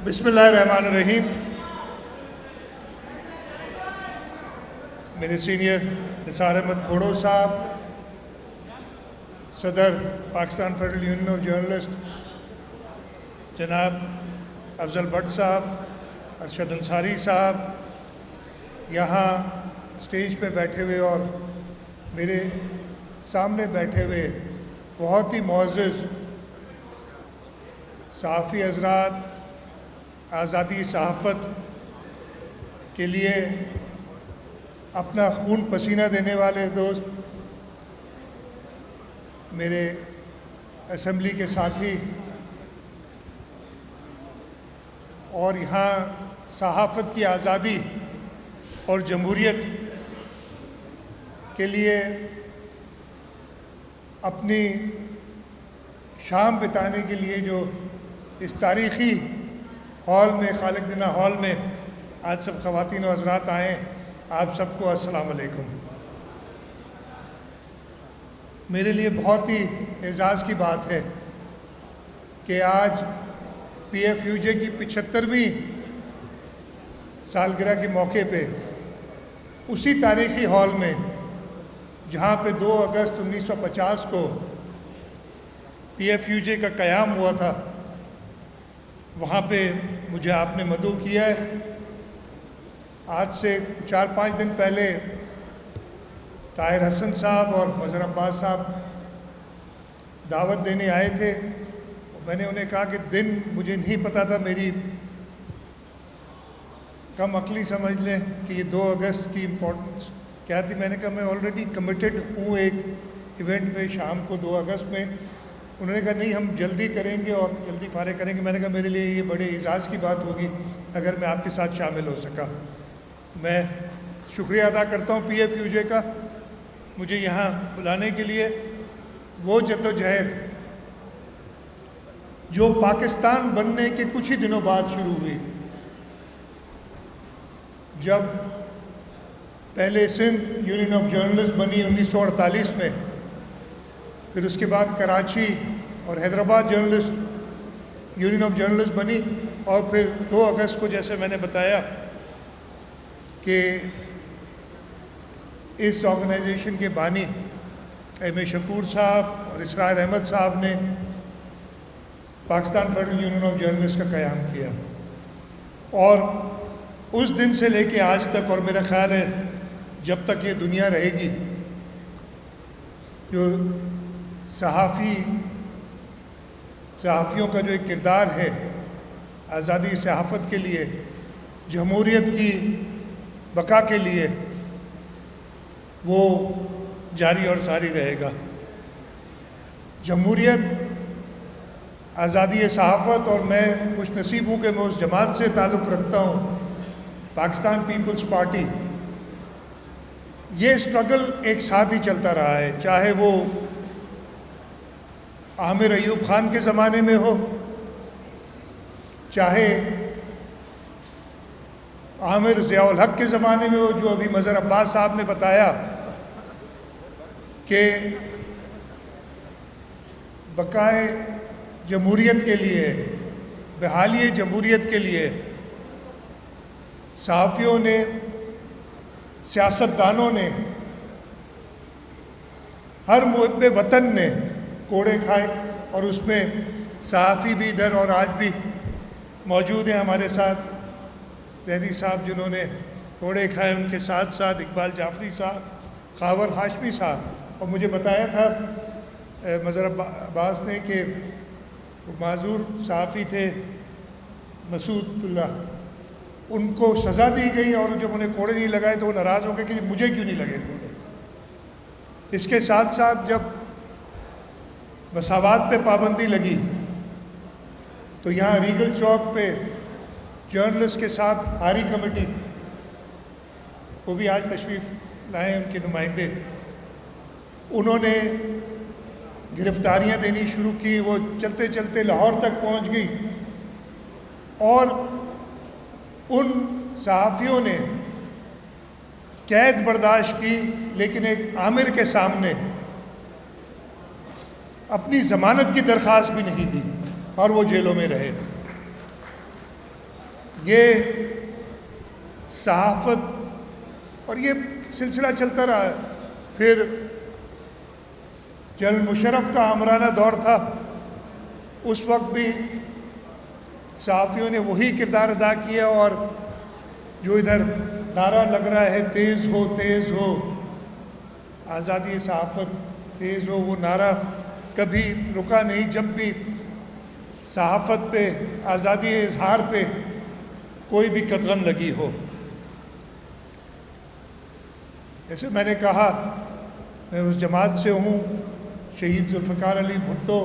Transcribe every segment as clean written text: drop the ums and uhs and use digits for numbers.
بسم اللہ الرحمن الرحیم۔ میرے سینئر نثار احمد کھوڑو صاحب، صدر Pakistan federal union of journalist جناب افضل بٹ صاحب، ارشد انصاری صاحب، یہاں اسٹیج پہ بیٹھے ہوئے اور میرے سامنے بیٹھے ہوئے بہت ہی معزز صحافی حضرات، آزادی صحافت کے لیے اپنا خون پسینہ دینے والے دوست، میرے اسمبلی کے ساتھی، اور یہاں صحافت کی آزادی اور جمہوریت کے لیے اپنی شام بتانے کے لیے جو اس تاریخی ہال میں، خالق جناح ہال میں آج سب خواتین و حضرات آئے، آپ سب کو السلام علیکم۔ میرے لیے بہت ہی اعزاز کی بات ہے کہ آج پی ایف یو جے کی 75ویں سالگرہ کے موقع پہ اسی تاریخی ہال میں جہاں پہ 2 اگست 1950 کو پی ایف یو جے کا قیام ہوا تھا، وہاں پہ مجھے آپ نے مدعو کیا ہے۔ آج سے 4-5 دن پہلے طاہر حسن صاحب اور مظہر عباس صاحب دعوت دینے آئے تھے، میں نے انہیں کہا کہ دن مجھے نہیں پتہ تھا، میری کم عقلی سمجھ لیں کہ یہ 2 اگست کی امپورٹنس کیا تھی۔ میں نے کہا میں آلریڈی کمیٹڈ ہوں ایک ایونٹ میں شام کو 2 اگست میں۔ انہوں نے کہا نہیں، ہم جلدی کریں گے اور جلدی فارغ کریں گے۔ میں نے کہا میرے لیے یہ بڑے اعزاز کی بات ہوگی اگر میں آپ کے ساتھ شامل ہو سکا۔ میں شکریہ ادا کرتا ہوں پی ایف یو جے کا مجھے یہاں بلانے کے لیے۔ وہ جدوجہد جو پاکستان بننے کے کچھ ہی دنوں بعد شروع ہوئی، جب پہلے سندھ یونین آف جرنلسٹ بنی 1948 میں، پھر اس کے بعد کراچی اور حیدرآباد یونین آف جرنلسٹ بنی، اور پھر 2 اگست کو جیسے میں نے بتایا کہ اس آرگنائزیشن کے بانی ایم اے شکور صاحب اور اسرار احمد صاحب نے Pakistan federal union of journalist کا قیام کیا، اور اس دن سے لے کے آج تک، اور میرا خیال ہے جب تک یہ دنیا رہے گی، جو صحافیوں کا جو ایک کردار ہے آزادی صحافت کے لیے، جمہوریت کی بقا کے لیے، وہ جاری اور ساری رہے گا۔ جمہوریت، آزادی صحافت، اور میں خوش نصیب ہوں کہ میں اس جماعت سے تعلق رکھتا ہوں، پاکستان پیپلز پارٹی۔ یہ اسٹرگل ایک ساتھ ہی چلتا رہا ہے، چاہے وہ عامر ایوب خان کے زمانے میں ہو، چاہے عامر ضیاء الحق کے زمانے میں ہو، جو ابھی مظہر عباس صاحب نے بتایا کہ بقائے جمہوریت کے لیے، بحالی جمہوریت کے لیے صحافیوں نے، سیاستدانوں نے، ہر محب وطن نے کوڑے کھائے، اور اس میں صحافی بھی ادھر اور آج بھی موجود ہیں ہمارے ساتھ، زیدی صاحب جنہوں نے کوڑے کھائے، ان کے ساتھ ساتھ اقبال جعفری صاحب، خاور ہاشمی صاحب، اور مجھے بتایا تھا مظہر عباس نے کہ معذور صحافی تھے مسعود اللہ، ان کو سزا دی گئی، اور جب انہیں کوڑے نہیں لگائے تو وہ ناراض ہو گئے کہ مجھے کیوں نہیں لگے کوڑے۔ اس کے ساتھ ساتھ جب مساوات پہ پابندی لگی تو یہاں ریگل چوک پہ جرنلسٹ کے ساتھ ہاری کمیٹی، وہ بھی آج تشریف لائے ان کے نمائندے، انہوں نے گرفتاریاں دینی شروع کی، وہ چلتے چلتے لاہور تک پہنچ گئی، اور ان صحافیوں نے قید برداشت کی، لیکن ایک عامر کے سامنے اپنی ضمانت کی درخواست بھی نہیں دی، اور وہ جیلوں میں رہے۔ یہ صحافت اور یہ سلسلہ چلتا رہا. پھر جنرل مشرف کا آمرانہ دور تھا، اس وقت بھی صحافیوں نے وہی کردار ادا کیا، اور جو ادھر نعرہ لگ رہا ہے تیز ہو آزادی صحافت تیز ہو، وہ نعرہ کبھی رکا نہیں. جب بھی صحافت پہ، آزادی اظہار پہ کوئی بھی قدغن لگی ہو. جیسے میں نے کہا، میں اس جماعت سے ہوں، شہید ذوالفقار علی بھٹو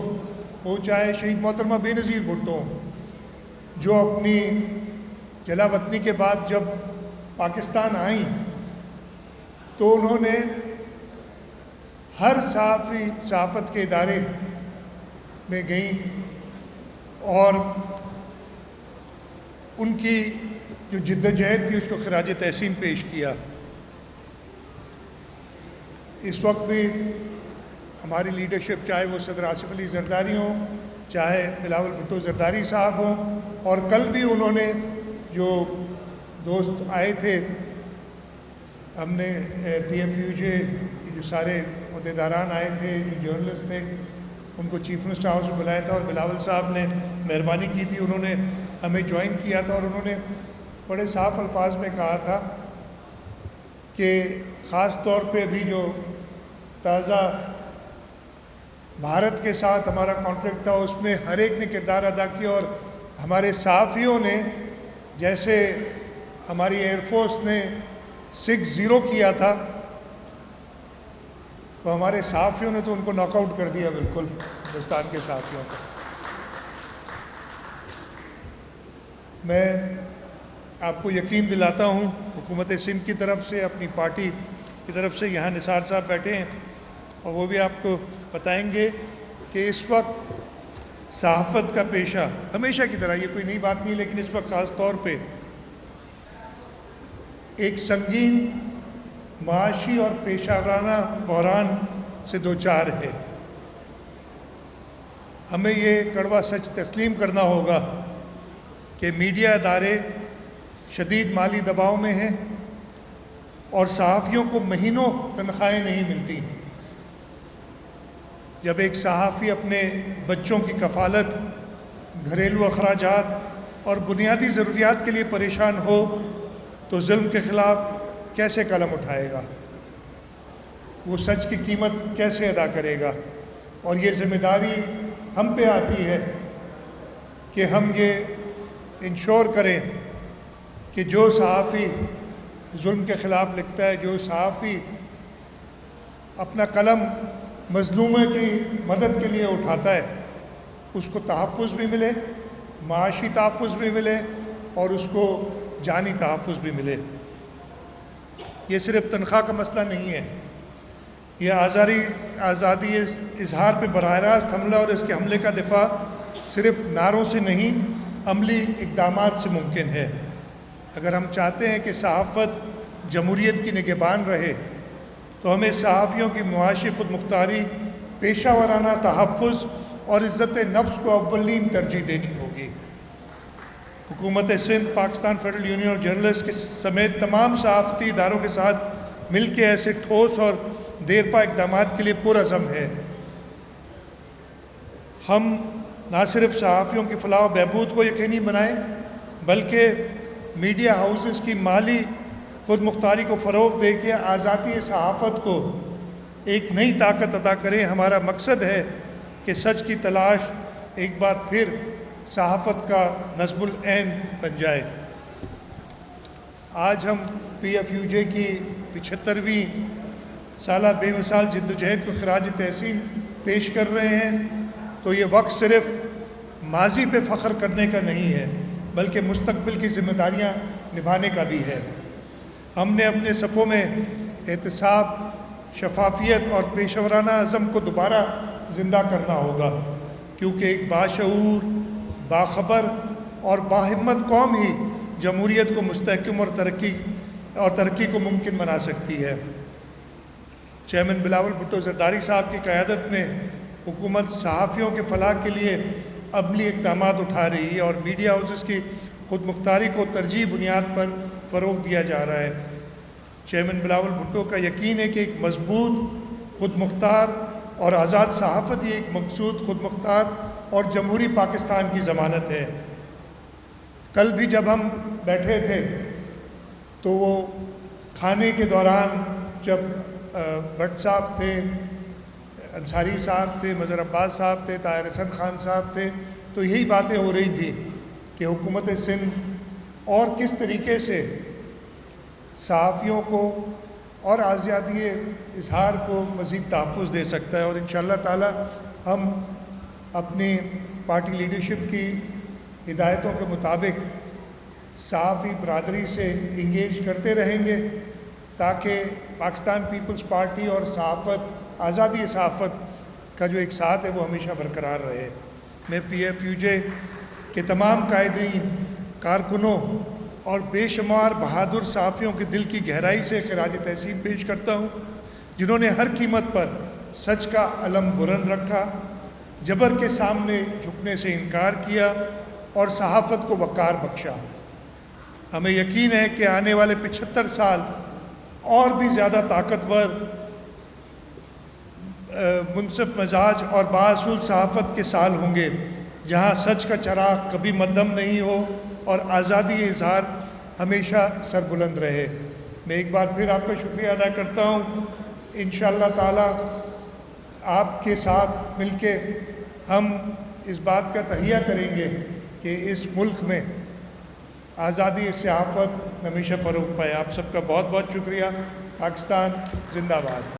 ہو، چاہے شہید محترمہ بے نظیر بھٹو ہوں، جو اپنی جلا وطنی کے بعد جب پاکستان آئیں تو انہوں نے ہر صحافت کے ادارے میں گئیں اور ان کی جو جد و جہد تھی اس کو خراج تحسین پیش کیا. اس وقت بھی ہماری لیڈرشپ، چاہے وہ صدر آصف علی زرداری ہوں، چاہے بلاول بھٹو زرداری صاحب ہوں، اور کل بھی انہوں نے جو دوست آئے تھے، ہم نے PFUJ کے جو سارے عہدیداران آئے تھے، جو جرنلسٹ تھے، ان کو چیف منسٹر ہاؤس میں بلایا تھا، اور بلاول صاحب نے مہربانی کی تھی، انہوں نے ہمیں جوائن کیا تھا، اور انہوں نے بڑے صاف الفاظ میں کہا تھا کہ خاص طور پہ ابھی جو تازہ بھارت کے ساتھ ہمارا کانفلکٹ تھا، اس میں ہر ایک نے کردار ادا کیا، اور ہمارے صحافیوں نے، جیسے ہماری ایئر فورس نے 6-0 کیا تھا، تو ہمارے صحافیوں نے تو ان کو ناک آؤٹ کر دیا بالکل، ہندوستان کے صحافیوں کو. میں آپ کو یقین دلاتا ہوں، حکومت سندھ کی طرف سے، اپنی پارٹی کی طرف سے، یہاں نثار صاحب بیٹھے ہیں اور وہ بھی آپ کو بتائیں گے کہ اس وقت صحافت کا پیشہ ہمیشہ کی طرح، یہ کوئی نئی بات نہیں، لیکن اس وقت خاص طور پہ ایک سنگین معاشی اور پیشہ ورانہ بحران سے دوچار ہے. ہمیں یہ کڑوا سچ تسلیم کرنا ہوگا کہ میڈیا ادارے شدید مالی دباؤ میں ہیں اور صحافیوں کو مہینوں تنخواہیں نہیں ملتی. جب ایک صحافی اپنے بچوں کی کفالت، گھریلو اخراجات اور بنیادی ضروریات کے لیے پریشان ہو تو ظلم کے خلاف کیسے قلم اٹھائے گا؟ وہ سچ کی قیمت کیسے ادا کرے گا؟ اور یہ ذمہ داری ہم پہ آتی ہے کہ ہم یہ انشور کریں کہ جو صحافی ظلم کے خلاف لکھتا ہے، جو صحافی اپنا قلم مظلوموں کی مدد کے لیے اٹھاتا ہے، اس کو تحفظ بھی ملے، معاشی تحفظ بھی ملے، اور اس کو جانی تحفظ بھی ملے. یہ صرف تنخواہ کا مسئلہ نہیں ہے، یہ آزادی اظہار پہ براہ راست حملہ اور اس کے حملے کا دفاع صرف نعروں سے نہیں، عملی اقدامات سے ممکن ہے. اگر ہم چاہتے ہیں کہ صحافت جمہوریت کی نگہبان رہے تو ہمیں صحافیوں کی معاشی خود مختاری، پیشہ ورانہ تحفظ اور عزت نفس کو اولین ترجیح دینی ہوگی. حکومت سندھ، پاکستان فیڈرل یونین اور جرنلسٹ کے سمیت تمام صحافتی اداروں کے ساتھ مل کے ایسے ٹھوس اور دیرپا اقدامات کے لیے پرعزم ہے. ہم نہ صرف صحافیوں کی فلاح و بہبود کو یقینی بنائیں بلکہ میڈیا ہاؤسز کی مالی خود مختاری کو فروغ دے کے آزادی صحافت کو ایک نئی طاقت عطا کریں. ہمارا مقصد ہے کہ سچ کی تلاش ایک بار پھر صحافت کا نصب العین بن جائے. آج ہم PFUJ کی 75ویں سالہ بے مثال جد و جہد کو خراج تحسین پیش کر رہے ہیں، تو یہ وقت صرف ماضی پہ فخر کرنے کا نہیں ہے بلکہ مستقبل کی ذمہ داریاں نبھانے کا بھی ہے. ہم نے اپنے صفوں میں احتساب، شفافیت اور پیشہ ورانہ عزم کو دوبارہ زندہ کرنا ہوگا، کیونکہ ایک باشعور، باخبر اور باہمت قوم ہی جمہوریت کو مستحکم اور ترقی کو ممکن بنا سکتی ہے. چیئرمین بلاول بھٹو زرداری صاحب کی قیادت میں حکومت صحافیوں کے فلاح کے لیے عملی اقدامات اٹھا رہی ہے اور میڈیا ہاؤسز کی خود مختاری کو ترجیح بنیاد پر فروغ دیا جا رہا ہے۔ چیئرمین بلاول بھٹو کا یقین ہے کہ ایک مضبوط، خود مختار اور آزاد صحافت ہی ایک مقصود، خود مختار اور جمہوری پاکستان کی ضمانت ہے۔ کل بھی جب ہم بیٹھے تھے تو وہ کھانے کے دوران جب بٹ صاحب تھے، انصاری صاحب تھے، مظہر عباس صاحب تھے، طاہر حسن خان صاحب تھے، تو یہی باتیں ہو رہی تھیں کہ حکومت سندھ اور کس طریقے سے صحافیوں کو اور آزادی اظہار کو مزید تحفظ دے سکتا ہے، اور انشاءاللہ تعالی ہم اپنی پارٹی لیڈرشپ کی ہدایتوں کے مطابق صحافی برادری سے انگیج کرتے رہیں گے تاکہ پاکستان پیپلز پارٹی اور صحافت، آزادی صحافت کا جو ایک ساتھ ہے وہ ہمیشہ برقرار رہے۔ میں پی ایف یو جے کے تمام قائدین، کارکنوں اور بے شمار بہادر صحافیوں کے دل کی گہرائی سے خراج تحسین پیش کرتا ہوں، جنہوں نے ہر قیمت پر سچ کا علم بلند رکھا، جبر کے سامنے جھکنے سے انکار کیا اور صحافت کو وقار بخشا۔ ہمیں یقین ہے کہ آنے والے 75 سال اور بھی زیادہ طاقتور، منصف مزاج اور بااصول صحافت کے سال ہوں گے، جہاں سچ کا چراغ کبھی مدھم نہیں ہو اور آزادی اظہار ہمیشہ سربلند رہے۔ میں ایک بار پھر آپ کا شکریہ ادا کرتا ہوں۔ انشاءاللہ تعالی آپ کے ساتھ مل کے ہم اس بات کا تہیہ کریں گے کہ اس ملک میں آزادی صحافت ہمیشہ فروغ پائے۔ آپ سب کا بہت بہت شکریہ۔ پاکستان زندہ باد۔